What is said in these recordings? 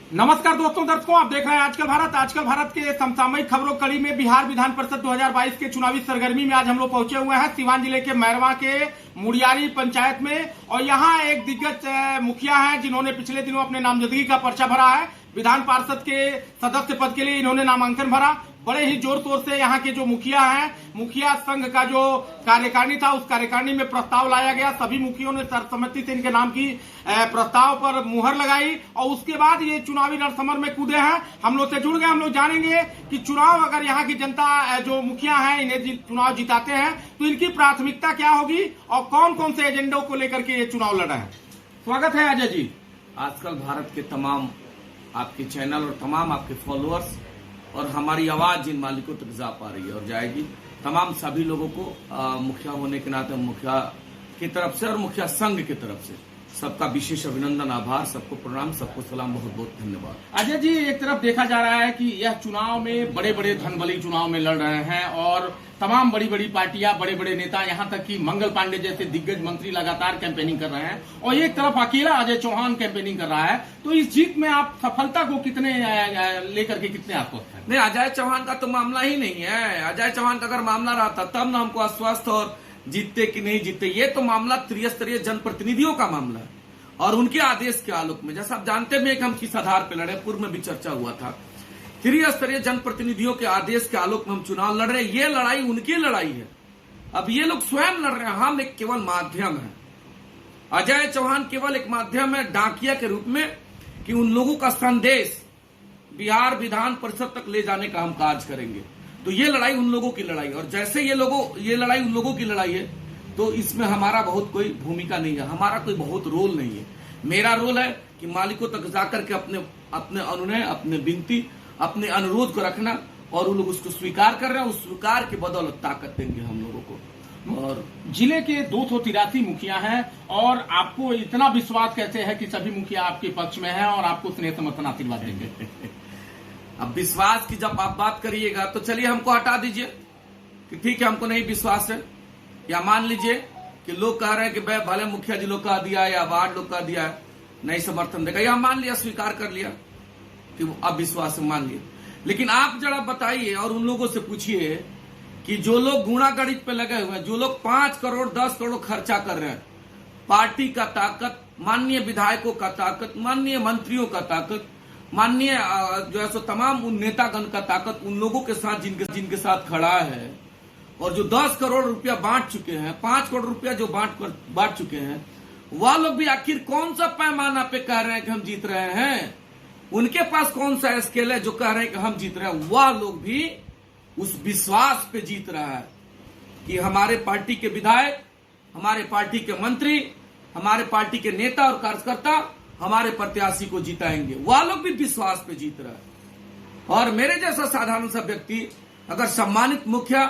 नमस्कार दोस्तों, दर्शकों, आप देख रहे हैं आजकल भारत। आजकल भारत के समसामयिक खबरों कड़ी में बिहार विधान परिषद 2022 के चुनावी सरगर्मी में आज हम लोग पहुंचे हुए हैं सीवान जिले के मैरवा के मुड़ियारी पंचायत में। और यहाँ एक दिग्गज मुखिया हैं जिन्होंने पिछले दिनों अपने नामजदगी का पर्चा भरा है। विधान पार्षद के सदस्य पद के लिए इन्होंने नामांकन भरा। बड़े ही जोर शोर से यहाँ के जो मुखिया हैं, मुखिया संघ का जो कार्यकारिणी था, उस कार्यकारिणी में प्रस्ताव लाया गया। सभी मुखियों ने सर्वसम्मति से इनके नाम की प्रस्ताव पर मुहर लगाई और उसके बाद ये चुनावी रणसमर में कूदे हैं। हम लोग से जुड़ गए। हम लोग जानेंगे कि चुनाव, अगर यहाँ की जनता जो मुखिया है इन्हें चुनाव जिताते हैं तो इनकी प्राथमिकता क्या होगी और कौन कौन से एजेंडों को लेकर के ये चुनाव लड़ा है। स्वागत है अजय जी। आजकल भारत के तमाम आपके चैनल और तमाम आपके फॉलोअर्स और हमारी आवाज जिन मालिकों तक जा पा रही है और जाएगी, तमाम सभी लोगों को मुखिया होने के नाते मुखिया की तरफ से और मुखिया संघ की तरफ से सबका विशेष अभिनंदन, आभार, सबको प्रणाम, सबको सलाम, बहुत बहुत धन्यवाद। अजय जी, एक तरफ देखा जा रहा है कि यह चुनाव में बड़े बड़े धनबली चुनाव में लड़ रहे हैं और तमाम बड़ी बड़ी पार्टियां, बड़े बड़े नेता, यहां तक कि मंगल पांडे जैसे दिग्गज मंत्री लगातार कैंपेनिंग कर रहे हैं और एक तरफ अकेला अजय चौहान कैंपेनिंग कर रहा है। तो इस जीत में आप सफलता को कितने लेकर के कितने आश्वस्त हैं? नहीं, अजय चौहान का तो मामला ही नहीं है। अजय चौहान का अगर मामला रहता तब ना हमको आश्वस्त और जीतते कि नहीं जीतते। ये तो मामला त्रिस्तरीय जनप्रतिनिधियों का मामला है और उनके आदेश के आलोक में, जैसा आप जानते हैं कि हम किस आधार पर लड़े, पूर्व में भी चर्चा हुआ था। त्रिस्तरीय जनप्रतिनिधियों के आदेश के आलोक में हम चुनाव लड़ रहे हैं। ये लड़ाई उनकी लड़ाई है। अब ये लोग स्वयं लड़ रहे हैं, हम एक केवल माध्यम है। अजय चौहान केवल एक माध्यम है, डाकिया के रूप में, कि उन लोगों का संदेश बिहार विधान परिषद तक ले जाने का हम कार्य करेंगे। तो ये लड़ाई उन लोगों की लड़ाई, और जैसे ये लड़ाई उन लोगों की लड़ाई है, तो इसमें हमारा बहुत कोई भूमिका नहीं है, हमारा कोई बहुत रोल नहीं है। मेरा रोल है कि मालिकों तक जाकर के अपने अनुनय, अपने विनती, अपने अनुरोध को रखना, और वो लोग उसको स्वीकार कर रहे हैं। उस स्वीकार के बदौलत ताकत देंगे हम लोगों को। और जिले के 283 मुखिया हैं और आपको इतना विश्वास कैसे है कि सभी मुखिया आपके पक्ष में हैं और आपको स्नेह समर्थन आशीर्वाद देंगे? अब विश्वास की जब आप बात करिएगा तो चलिए हमको हटा दीजिए कि ठीक है, हमको नहीं विश्वास है, या मान लीजिए कि लोग कह रहे हैं कि भाई भले मुखिया जी लोग का दिया या वार्ड लोग का दिया है, नहीं समर्थन देगा, या मान लिया, स्वीकार कर लिया कि अब विश्वास मान लिया। लेकिन आप जरा बताइए और उन लोगों से पूछिए कि जो लोग गुणा गणित पे लगे हुए हैं, जो लोग 5 करोड़ 10 करोड़ खर्चा कर रहे हैं, पार्टी का ताकत, माननीय विधायकों का ताकत, माननीय मंत्रियों का ताकत, माननीय जो है सो तमाम उन नेतागण का ताकत उन लोगों के साथ जिनके साथ खड़ा है, और जो 10 करोड़ रुपया बांट चुके हैं, 5 करोड़ रुपया जो बांट चुके हैं, वह लोग भी आखिर कौन सा पैमाना पे कह रहे हैं कि हम जीत रहे हैं? उनके पास कौन सा स्केल है जो कह रहे हैं कि हम जीत रहे हैं? वह लोग भी उस विश्वास पे जीत रहा है कि हमारे पार्टी के विधायक, हमारे पार्टी के मंत्री, हमारे पार्टी के नेता और कार्यकर्ता हमारे प्रत्याशी को जिताएंगे। वह लोग भी विश्वास पे जीत रहा है। और मेरे जैसा साधारण सा व्यक्ति अगर सम्मानित मुखिया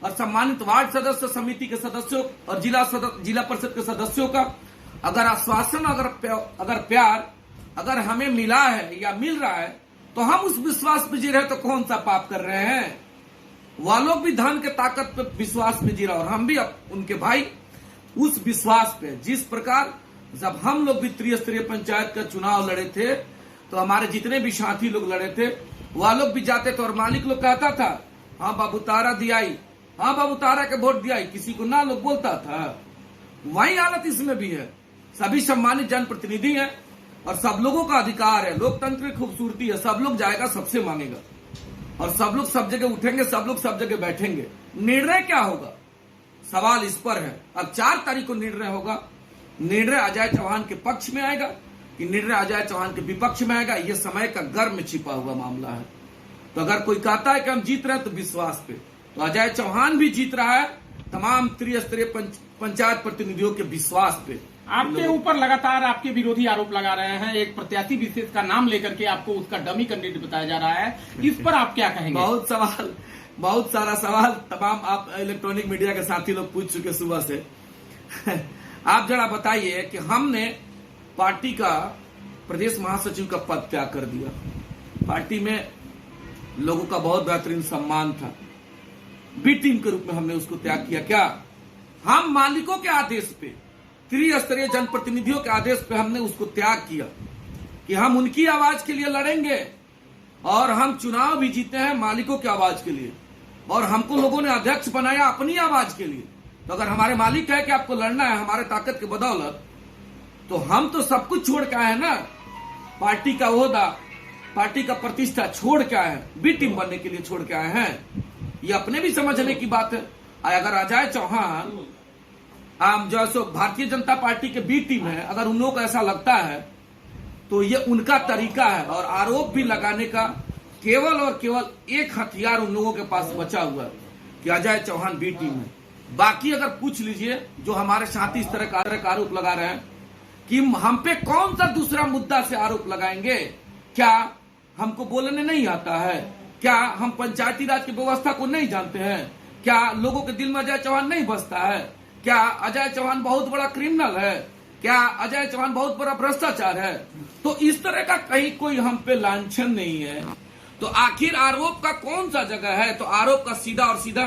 और सम्मानित वार्ड सदस्य समिति के सदस्यों और जिला परिषद के सदस्यों का अगर आश्वासन, अगर प्यार अगर हमें मिला है या मिल रहा है, तो हम उस विश्वास पे जी रहे हैं, तो कौन सा पाप कर रहे हैं? वह लोग भी धन के ताकत पे विश्वास में जी रहा, और हम भी उनके भाई उस विश्वास पे। जिस प्रकार जब हम लोग भी त्रिस्तरीय पंचायत का चुनाव लड़े थे, तो हमारे जितने भी साथी लोग लड़े थे, वह लोग भी जाते थे और मालिक लोग कहता था, हाँ बाबू तारा दियाई, हाँ बाबू तारा के वोट दियाई, किसी को ना लोग बोलता था। वही हालत इसमें भी है। सभी सम्मानित जनप्रतिनिधि हैं और सब लोगों का अधिकार है। लोकतंत्र की खूबसूरती है, सब लोग जाएगा, सबसे मांगेगा, और सब लोग सब जगह उठेंगे, सब लोग सब जगह बैठेंगे। निर्णय क्या होगा, सवाल इस पर है। अब 4 तारीख को निर्णय होगा। निर्णय अजय चौहान के पक्ष में आएगा कि निर्णय अजय चौहान के विपक्ष में आएगा, यह समय का गर्भ में छिपा हुआ मामला है। तो अगर कोई कहता है कि हम जीत रहे हैं तो विश्वास पे, तो अजय चौहान भी जीत रहा है तमाम त्रिस्तरीय पंचायत प्रतिनिधियों के विश्वास पे। आपके ऊपर लगातार आपके विरोधी आरोप लगा रहे हैं, एक प्रत्याशी विशेष का नाम लेकर के आपको उसका डमी कैंडिडेट बताया जा रहा है, इस पर आप क्या कहेंगे? बहुत सारा सवाल तमाम आप इलेक्ट्रॉनिक मीडिया के साथी लोग पूछ चुके सुबह से। आप जरा बताइए कि हमने पार्टी का प्रदेश महासचिव का पद त्याग कर दिया। पार्टी में लोगों का बहुत बेहतरीन सम्मान था, बी टीम के रूप में हमने उसको त्याग किया। क्या हम मालिकों के आदेश पे, त्रिस्तरीय जनप्रतिनिधियों के आदेश पे हमने उसको त्याग किया? कि हम उनकी आवाज के लिए लड़ेंगे और हम चुनाव भी जीते हैं मालिकों की आवाज के लिए, और हमको लोगों ने अध्यक्ष बनाया अपनी आवाज के लिए। तो अगर हमारे मालिक है कि आपको लड़ना है हमारे ताकत की बदौलत, तो हम तो सब कुछ छोड़ के आए हैं ना। पार्टी का ओहदा, पार्टी का प्रतिष्ठा छोड़ के आए हैं, बी टीम बनने के लिए छोड़ के आए हैं। ये अपने भी समझने की बात है। अगर अजय चौहान आम जो सो भारतीय जनता पार्टी के बी टीम है, अगर उन लोगों को ऐसा लगता है तो ये उनका तरीका है। और आरोप भी लगाने का केवल और केवल एक हथियार उन लोगों के पास बचा हुआ है कि अजय चौहान बी टीम है। बाकी अगर पूछ लीजिए जो हमारे साथी इस तरह का आरोप लगा रहे हैं कि हम पे कौन सा दूसरा मुद्दा से आरोप लगाएंगे, क्या हमको बोलने नहीं आता है, क्या हम पंचायती राज की व्यवस्था को नहीं जानते हैं, क्या लोगों के दिल में अजय चौहान नहीं बसता है, क्या अजय चौहान बहुत बड़ा क्रिमिनल है, क्या अजय चौहान बहुत बड़ा भ्रष्टाचार है। तो इस तरह का कहीं कोई हम पे लांछन नहीं है। तो आखिर आरोप का कौन सा जगह है? तो आरोप का सीधा और सीधा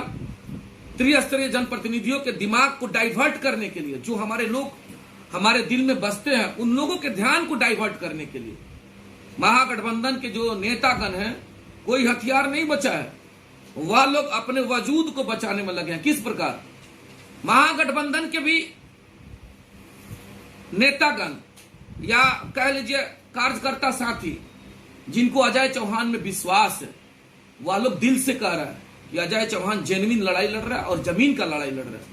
त्रिस्तरीय जनप्रतिनिधियों के दिमाग को डाइवर्ट करने के लिए, जो हमारे लोग हमारे दिल में बसते हैं, उन लोगों के ध्यान को डाइवर्ट करने के लिए महागठबंधन के जो नेतागण हैं, कोई हथियार नहीं बचा है। वह लोग अपने वजूद को बचाने में लगे हैं। किस प्रकार? महागठबंधन के भी नेतागण या कह लीजिए कार्यकर्ता साथी जिनको अजय चौहान में विश्वास है, वह लोग दिल से कह रहा है कि अजय चौहान जेन्युइन लड़ाई लड़ रहा है और जमीन का लड़ाई लड़ रहा है,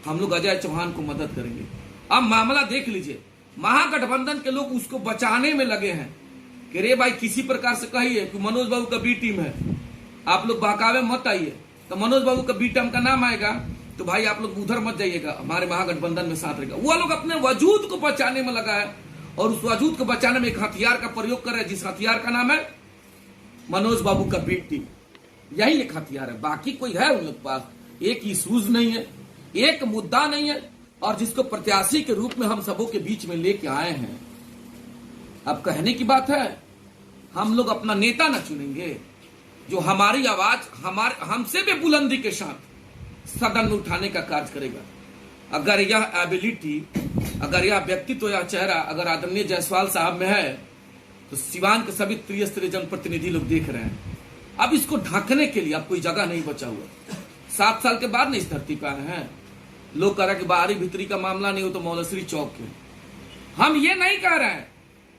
हम लोग अजय चौहान को मदद करेंगे। अब मामला देख लीजिए, महागठबंधन के लोग उसको बचाने में लगे हैं कि रे भाई किसी प्रकार से कहिए कि मनोज बाबू का बी टीम है, आप लोग बहकावे मत आइए। तो मनोज बाबू का बी टीम का नाम आएगा तो भाई आप लोग उधर मत जाइएगा, हमारे महागठबंधन में साथ रहेगा। वो लोग अपने वजूद को बचाने में लगा है और उस वजूद को बचाने में एक हथियार का प्रयोग कर रहे हैं, जिस हथियार का नाम है मनोज बाबू का बी टीम। यही एक हथियार है, बाकी कोई है उन लोग पास एक इशूज नहीं है, एक मुद्दा नहीं है, और जिसको प्रत्याशी के रूप में हम सबों के बीच में लेके आए हैं। अब कहने की बात है, हम लोग अपना नेता न चुनेंगे जो हमारी आवाज हमसे भी बुलंदी के साथ सदन में उठाने का कार्य करेगा। अगर यह एबिलिटी, अगर यह व्यक्तित्व या चेहरा अगर आदरणीय जायसवाल साहब में है, तो सिवान के सभी त्रिस्तरीय जनप्रतिनिधि लोग देख रहे हैं। अब इसको ढकने के लिए अब कोई जगह नहीं बचा हुआ। 7 साल के बाद नहीं इस धरती पे आए हैं। लोग कह रहे हैं कि बाहरी भीतरी का मामला नहीं हो तो मौलसरी चौक के। हम ये नहीं कह रहे हैं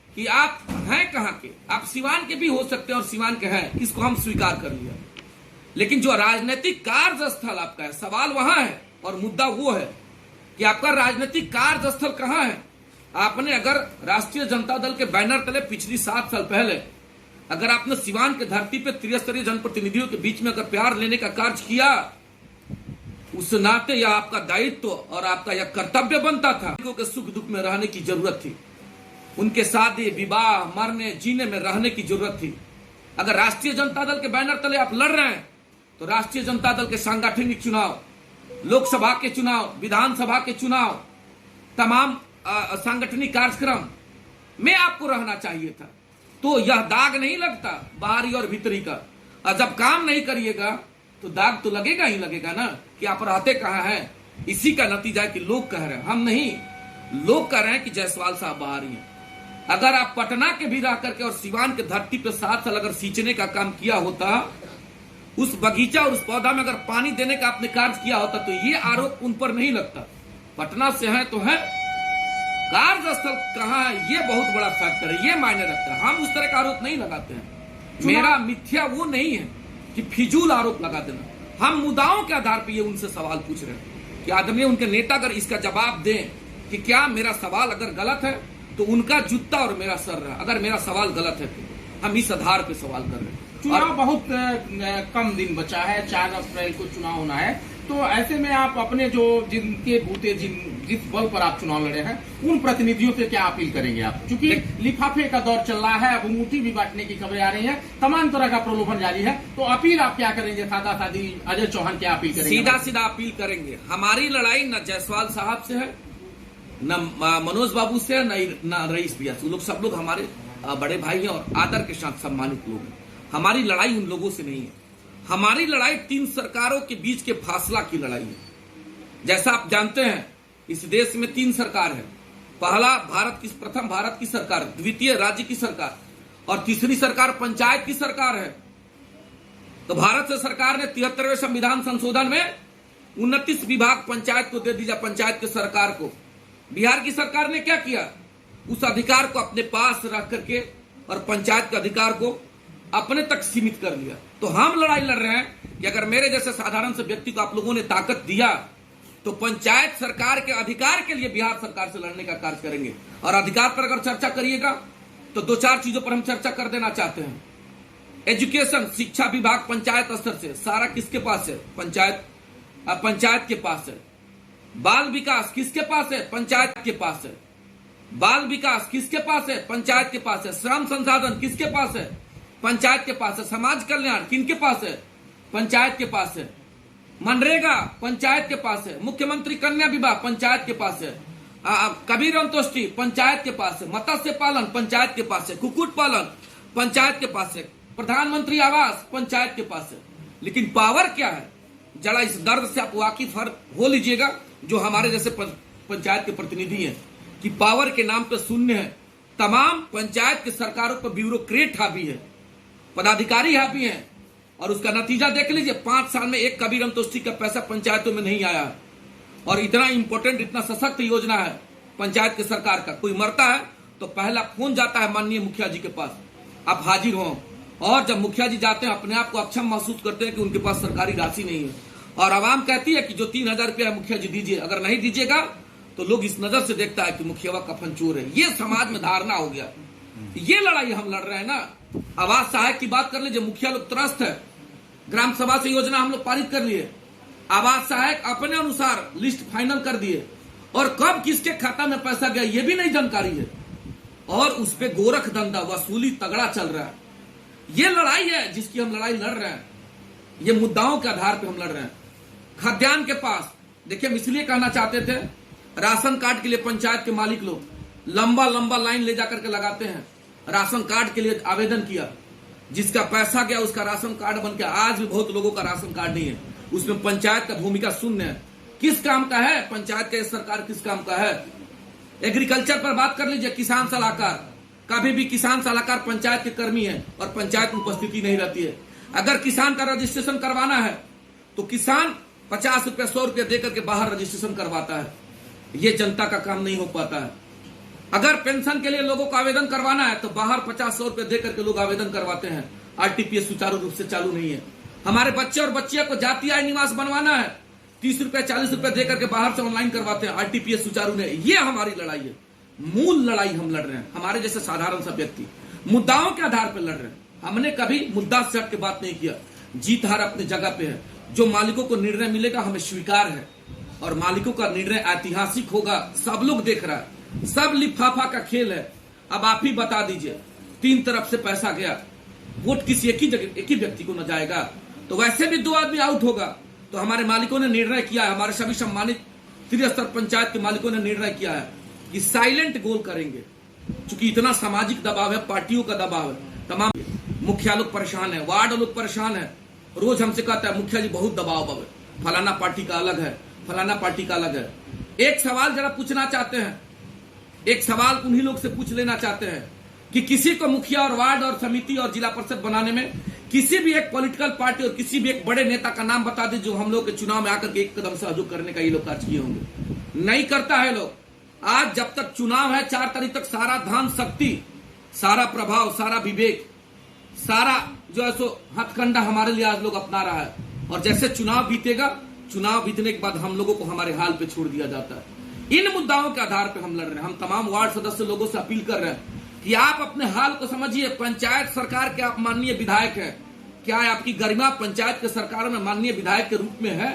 कि आप हैं कहां के, आप सिवान के भी हो सकते हैं और सिवान के हैं, इसको हम स्वीकार कर लिया। लेकिन जो राजनीतिक कार्यस्थल आपका है, सवाल वहां है और मुद्दा वो है कि आपका राजनीतिक कार्यस्थल कहां है। आपने अगर राष्ट्रीय जनता दल के बैनर तले पिछली 7 साल पहले अगर आपने सिवान के धरती पे त्रिस्तरीय जनप्रतिनिधियों के बीच में अगर प्यार लेने का कार्य किया, उस नाते यह आपका दायित्व और आपका यह कर्तव्य बनता था। लोगों के सुख दुख में रहने की जरूरत थी, उनके शादी विवाह मरने जीने में रहने की जरूरत थी। अगर राष्ट्रीय जनता दल के बैनर तले आप लड़ रहे हैं तो राष्ट्रीय जनता दल के सांगठनिक चुनाव, लोकसभा के चुनाव, विधानसभा के चुनाव, तमाम सांगठनिक कार्यक्रम में आपको रहना चाहिए था। तो यह दाग नहीं लगता बाहरी और भीतरी का। और जब काम नहीं करिएगा तो दाग तो लगेगा ही लगेगा ना कि आप रहते कहां हैं। इसी का नतीजा है कि लोग कह रहे हैं, हम नहीं, लोग कह रहे हैं कि जायसवाल साहब बाहरी हैं। अगर आप पटना के भी रह करके और सिवान के धरती पे 7 साल अगर सींचने का काम किया होता, उस बगीचा और उस पौधा में अगर पानी देने का आपने कार्य किया होता, तो ये आरोप उन पर नहीं लगता। पटना से है तो है, कार्यस्थल कहाँ है ये बहुत बड़ा फैक्टर है, ये मायने रखता है। हम उस तरह का आरोप नहीं लगाते हैं। मेरा मिथ्या वो नहीं है कि फिजूल आरोप लगा देना। हम मुद्दाओं के आधार पर ये उनसे सवाल पूछ रहे हैं कि आदमी उनके नेता अगर इसका जवाब दें कि क्या मेरा सवाल अगर गलत है तो उनका जूता और मेरा सर रहा, अगर मेरा सवाल गलत है तो हम इस आधार पे सवाल कर रहे हैं। चुनाव बहुत कम दिन बचा है, 4 अप्रैल को चुनाव होना है, तो ऐसे में आप अपने जो जिनके बूते जिस बल पर आप चुनाव लड़े हैं उन प्रतिनिधियों से क्या अपील करेंगे आप? क्योंकि लिफाफे का दौर चल रहा है, अब अंगूठी भी बांटने की खबरें आ रही हैं, तमाम तरह का प्रलोभन जारी है, तो अपील आप क्या करेंगे? सादा सादी अजय चौहान क्या अपील करेंगे? सीधा सीधा अपील करेंगे। हमारी लड़ाई न जायसवाल साहब से है, न मनोज बाबू से, न रईस भैया से। लोग सब लोग हमारे बड़े भाई हैं और आदर के साथ सम्मानित लोग हैं। हमारी लड़ाई उन लोगों से नहीं है। हमारी लड़ाई 3 सरकारों के बीच के फासला की लड़ाई है। जैसा आप जानते हैं इस देश में 3 सरकार है, प्रथम भारत की सरकार, द्वितीय राज्य की सरकार और तीसरी सरकार पंचायत की सरकार है। तो भारत सरकार ने 73वें संविधान संशोधन में 29 विभाग पंचायत को दे दिया, पंचायत की सरकार को। बिहार की सरकार ने क्या किया, उस अधिकार को अपने पास रख करके और पंचायत के अधिकार को अपने तक सीमित कर लिया। तो हम लड़ाई लड़ रहे हैं कि अगर मेरे जैसे साधारण से व्यक्ति को आप लोगों ने ताकत दिया तो पंचायत सरकार के अधिकार के लिए बिहार सरकार से लड़ने का कार्य करेंगे। और अधिकार पर अगर चर्चा करिएगा तो 2-4 चीजों पर हम चर्चा कर देना चाहते हैं। एजुकेशन, शिक्षा विभाग पंचायत स्तर से, सारा किसके पास है, पंचायत के पास है। बाल विकास किसके पास है, पंचायत के पास है। बाल विकास किसके पास है, पंचायत के पास है। श्रम संसाधन किसके पास है, पंचायत के पास है। समाज कल्याण किनके पास है, पंचायत के पास है। मनरेगा पंचायत के पास है। मुख्यमंत्री कन्या विवाह पंचायत के पास है। कबीर अंतोष्टि पंचायत के पास है। मत्स्य पालन पंचायत के पास है। कुक्कुट पालन पंचायत के पास है। प्रधानमंत्री आवास पंचायत के पास है। लेकिन पावर क्या है, जरा इस दर्द से आप वाकिफ हो लीजिएगा जो हमारे जैसे पंचायत के प्रतिनिधि हैं, कि पावर के नाम पर शून्य है। तमाम पंचायत की सरकारों पर ब्यूरोक्रेट हावी है, पदाधिकारी हावी हैं। और उसका नतीजा देख लीजिए, 5 साल में एक कबीर अंतोष्टि का पैसा पंचायतों में नहीं आया। और इतना इंपॉर्टेंट, इतना सशक्त योजना है पंचायत की सरकार का। कोई मरता है तो पहला फोन जाता है माननीय मुखिया जी के पास, आप हाजिर हो। और जब मुखिया जी जाते हैं अपने आप को अक्षम महसूस करते हैं कि उनके पास सरकारी राशि नहीं है। और आवाम कहती है कि जो 3000 रुपया मुखिया जी दीजिए, अगर नहीं दीजिएगा तो लोग इस नजर से देखता है कि मुखिया कफन चोर है। ये समाज में धारणा हो गया। ये लड़ाई हम लड़ रहे हैं ना। आवास सहायक की बात कर लीजिए, मुखिया लोग त्रस्त है। ग्राम सभा से योजना हम लोग पारित कर लिए, आवास सहायक अपने अनुसार लिस्ट फाइनल कर दिए, और कब किसके खाता में पैसा गया ये भी नहीं जानकारी है। और उस पे गोरख धंधा, वसूली तगड़ा चल रहा है। ये लड़ाई है जिसकी हम लड़ाई लड़ रहे हैं। ये मुद्दाओं के आधार पे हम लड़ रहे हैं। खाद्यान्न के पास देखिए, हम इसलिए कहना चाहते थे, राशन कार्ड के लिए पंचायत के मालिक लोग लंबा लंबा लाइन ले जाकर के लगाते हैं। राशन कार्ड के लिए आवेदन किया, जिसका पैसा गया उसका राशन कार्ड बन गया। आज भी बहुत लोगों का राशन कार्ड नहीं है। उसमें पंचायत का भूमिका शून्य है। किस काम का है पंचायत का, सरकार किस काम का है। एग्रीकल्चर पर बात कर लीजिए, किसान सलाहकार, कभी भी किसान सलाहकार पंचायत के कर्मी है और पंचायत में उपस्थिति नहीं रहती है। अगर किसान का रजिस्ट्रेशन करवाना है तो किसान 50 रुपया 100 रुपया देकर के बाहर रजिस्ट्रेशन करवाता है। ये जनता का काम नहीं हो पाता है। अगर पेंशन के लिए लोगों को आवेदन करवाना है तो बाहर 50-100 रुपए देकर के लोग आवेदन करवाते हैं। आरटीपीएस सुचारू रूप से चालू नहीं है। हमारे बच्चे और बच्चियों को जातीय आय निवास बनवाना है, 30 रुपए 40 रुपए देकर के बाहर से ऑनलाइन करवाते हैं। आरटीपीएस सुचारू नहीं। ये हमारी लड़ाई है, मूल लड़ाई हम लड़ रहे हैं। हमारे जैसे साधारण सा व्यक्ति मुद्दाओं के आधार पर लड़ रहे हैं। हमने कभी मुद्दा से हट के बात नहीं किया। जीत हार अपनी जगह पे है। जो मालिकों को निर्णय मिलेगा हमें स्वीकार है, और मालिकों का निर्णय ऐतिहासिक होगा। सब लोग देख रहा है, सब लिफाफा का खेल है। अब आप ही बता दीजिए, 3 तरफ से पैसा गया, वोट किसी एक ही व्यक्ति को न जाएगा, तो वैसे भी 2 आदमी आउट होगा। तो हमारे मालिकों ने निर्णय किया है, हमारे सभी सम्मानित त्रिस्तर पंचायत के मालिकों ने निर्णय किया है कि साइलेंट गोल करेंगे। क्योंकि इतना सामाजिक दबाव है, पार्टियों का दबाव है, तमाम मुखिया लोग परेशान है, वार्ड लोग परेशान है। रोज हमसे कहता है मुखिया जी बहुत दबाव है, फलाना पार्टी का अलग है, फलाना पार्टी का अलग है। एक सवाल जरा पूछना चाहते हैं, एक सवाल उन्हीं लोग से पूछ लेना चाहते हैं कि किसी को मुखिया और वार्ड और समिति और जिला परिषद बनाने में किसी भी एक पॉलिटिकल पार्टी और किसी भी एक बड़े नेता का नाम बता दे जो हम लोग के चुनाव में आकर के एक कदम सहयोग करने का ये लोग कार्य किए होंगे। नहीं करता है लोग। आज जब तक चुनाव है 4 तारीख तक सारा धन शक्ति, सारा प्रभाव, सारा विवेक, सारा जो है सो हथकंडा हमारे लिए आज लोग अपना रहा है। और जैसे चुनाव बीतेगा, चुनाव बीतने के बाद हम लोगों को हमारे हाल पे छोड़ दिया जाता है। इन मुद्दाओं के आधार पे हम लड़ रहे हैं। हम तमाम वार्ड सदस्य लोगों से अपील कर रहे हैं कि आप अपने हाल को समझिए। पंचायत सरकार के आप माननीय विधायक हैं, क्या आपकी गरिमा पंचायत के सरकार में माननीय विधायक के रूप में है?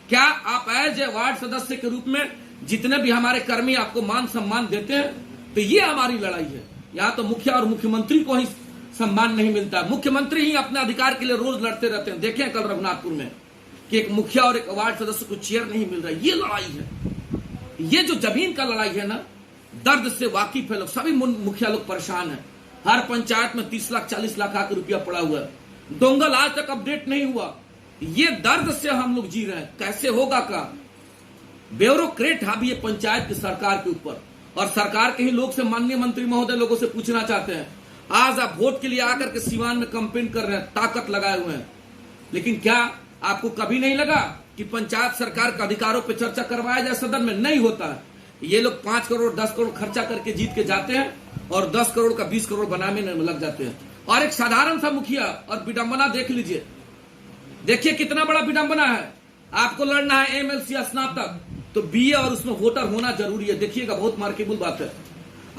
क्या आप एज ए वार्ड सदस्य के रूप में जितने भी हमारे कर्मी आपको मान सम्मान देते हैं? तो ये हमारी लड़ाई है। यहाँ तो मुखिया और मुख्यमंत्री को ही सम्मान नहीं मिलता। मुख्यमंत्री ही अपने अधिकार के लिए रोज लड़ते रहते हैं। देखें कल रघुनाथपुर में कि एक मुखिया और एक वार्ड सदस्य को चेयर नहीं मिल रहा। ये लड़ाई है। ये जो जमीन का लड़ाई है ना, दर्द से वाकिफ है लोग। सभी मुखिया लोग परेशान है। हर पंचायत में 30 लाख 40 लाख का रुपया पड़ा हुआ है। डोंगल आज तक अपडेट नहीं हुआ। ये दर्द से हम लोग जी रहे हैं। कैसे होगा का? ब्यूरोक्रेट हावी है पंचायत की सरकार के ऊपर। और सरकार के ही लोग से माननीय मंत्री महोदय लोगों से पूछना चाहते हैं, आज आप वोट के लिए आकर के सीवान में कैंपेन कर रहे हैं, ताकत लगाए हुए हैं, लेकिन क्या आपको कभी नहीं लगा कि पंचायत सरकार के अधिकारों पर चर्चा करवाया जाए सदन में? नहीं होता है। ये लोग 5 करोड़ 10 करोड़ खर्चा करके जीत के जाते हैं और 10 करोड़ का 20 करोड़ बनाने में लग जाते हैं। और एक साधारण सा मुखिया, और विडंबना देख लीजिए, देखिए कितना बड़ा विडंबना है। आपको लड़ना है एमएलसी स्नातक, तो बीए और उसमें वोटर होना जरूरी है। देखिएगा, बहुत मार्केबल बात है।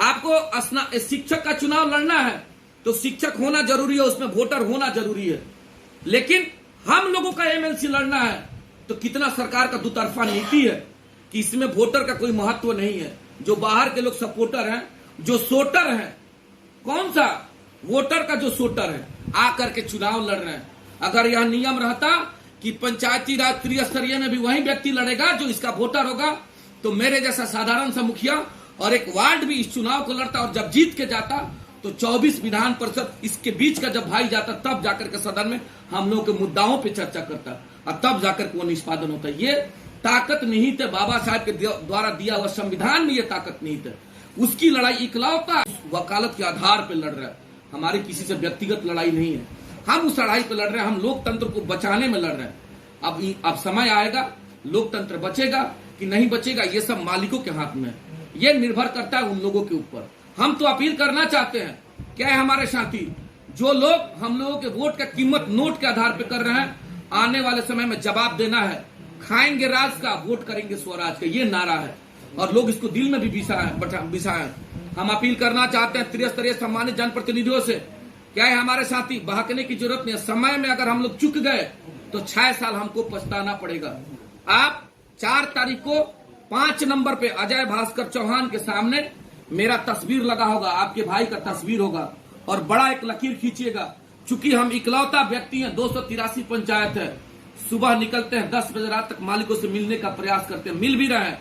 आपको शिक्षक का चुनाव लड़ना है तो शिक्षक होना जरूरी है, उसमें वोटर होना जरूरी है। लेकिन हम लोगों का एमएलसी लड़ना है तो कितना सरकार का दुतरफा नीति है कि इसमें वोटर का कोई महत्व नहीं है। जो बाहर के लोग सपोर्टर हैं, जो सोटर हैं, कौन सा वोटर का जो सोटर है, आकर के चुनाव लड़ रहे हैं। अगर यह नियम रहता कि पंचायती राज त्रिस्तरीय में भी वही व्यक्ति लड़ेगा जो इसका वोटर होगा, तो मेरे जैसा साधारण सा मुखिया और एक वार्ड भी इस चुनाव को लड़ता और जब जीत के जाता तो 24 विधान परिषद इसके बीच का जब भाई जाता, तब जाकर के सदन में हम लोग के मुद्दाओं पे चर्चा करता और तब जाकर के वो निष्पादन होता। ये ताकत निहित है, बाबा साहब के द्वारा दिया हुआ संविधान में ये ताकत निहित है। उसकी लड़ाई इकलौता वकालत के आधार पर लड़ रहा है, हमारी किसी से व्यक्तिगत लड़ाई नहीं है। हम उस लड़ाई पर लड़ रहे हैं, हम लोकतंत्र को बचाने में लड़ रहे हैं। अब समय आएगा, लोकतंत्र बचेगा कि नहीं बचेगा, ये सब मालिकों के हाथ में है। ये निर्भर करता है उन लोगों के ऊपर। हम तो अपील करना चाहते हैं, क्या है हमारे साथी, जो लोग हम लोगों के वोट का कीमत नोट के आधार पर कर रहे हैं, आने वाले समय में जवाब देना है। खाएंगे राज का, वोट करेंगे स्वराज का, ये नारा है और लोग इसको दिल में भी बिसा है। हम अपील करना चाहते हैं त्रिस्तरीय सम्मानित जनप्रतिनिधियों से, क्या है हमारे साथी, बहकने की जरूरत नहीं है। समय में अगर हम लोग चुक गए तो 6 साल हमको पछताना पड़ेगा। आप 4 तारीख को 5 नंबर पे अजय भास्कर चौहान के सामने मेरा तस्वीर लगा होगा, आपके भाई का तस्वीर होगा और बड़ा एक लकीर खींचिएगा। चूंकि हम इकलौता व्यक्ति हैं, 283 पंचायत है, सुबह निकलते हैं 10 बजे रात तक मालिकों से मिलने का प्रयास करते हैं, मिल भी रहे हैं।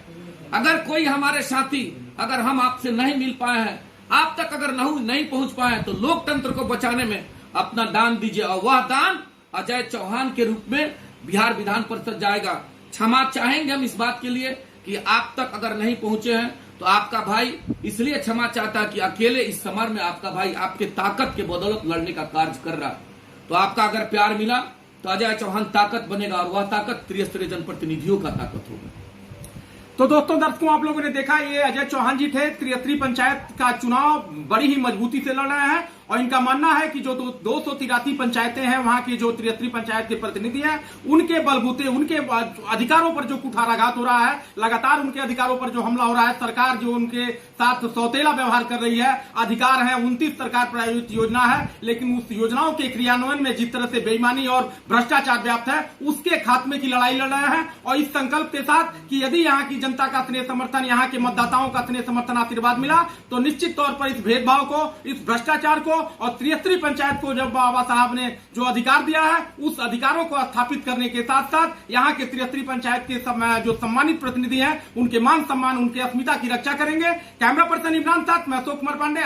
अगर कोई हमारे साथी, अगर हम आपसे नहीं मिल पाए हैं, आप तक अगर नहीं पहुंच पाए, तो लोकतंत्र को बचाने में अपना दान दीजिए और वह दान अजय चौहान के रूप में बिहार विधान परिषद जाएगा। क्षमा चाहेंगे हम इस बात के लिए कि आप तक अगर नहीं पहुंचे हैं, तो आपका भाई इसलिए क्षमा चाहता है कि अकेले इस समर में आपका भाई आपके ताकत के बदौलत लड़ने का कार्य कर रहा है। तो आपका अगर प्यार मिला तो अजय चौहान ताकत बनेगा और वह ताकत त्रिस्तरीय जनप्रतिनिधियों का ताकत होगा। तो दोस्तों, दर्शकों, आप लोगों ने देखा, ये अजय चौहान जी थे, त्रिस्तरीय पंचायत का चुनाव बड़ी ही मजबूती से लड़ रहे हैं और इनका मानना है कि जो 283 पंचायतें हैं, वहां के जो त्रिस्तरीय पंचायत के प्रतिनिधि हैं, उनके बलबूते, उनके अधिकारों पर जो कुठाराघात हो रहा है, लगातार उनके अधिकारों पर जो हमला हो रहा है, सरकार जो उनके साथ सौतेला व्यवहार कर रही है, अधिकार है 29 सरकार प्रायोजित योजना है, लेकिन उस योजनाओं के क्रियान्वयन में जिस तरह से बेईमानी और भ्रष्टाचार व्याप्त है, उसके खात्मे की लड़ाई लड़ रहे हैं। और इस संकल्प के साथ कि यदि यहाँ की जनता का स्नेह समर्थन, यहाँ के मतदाताओं का स्नेह समर्थन, आशीर्वाद मिला, तो निश्चित तौर पर इस भेदभाव को, इस भ्रष्टाचार को और त्रिस्तरीय पंचायत को जब बाबा साहब ने जो अधिकार दिया है, उस अधिकारों को स्थापित करने के साथ साथ यहाँ के त्रिस्तरीय पंचायत के जो सम्मानित प्रतिनिधि हैं, उनके मान सम्मान, उनके अस्मिता की रक्षा करेंगे। कैमरा पर्सन इमरान साथ मैं अशोक कुमार पांडे।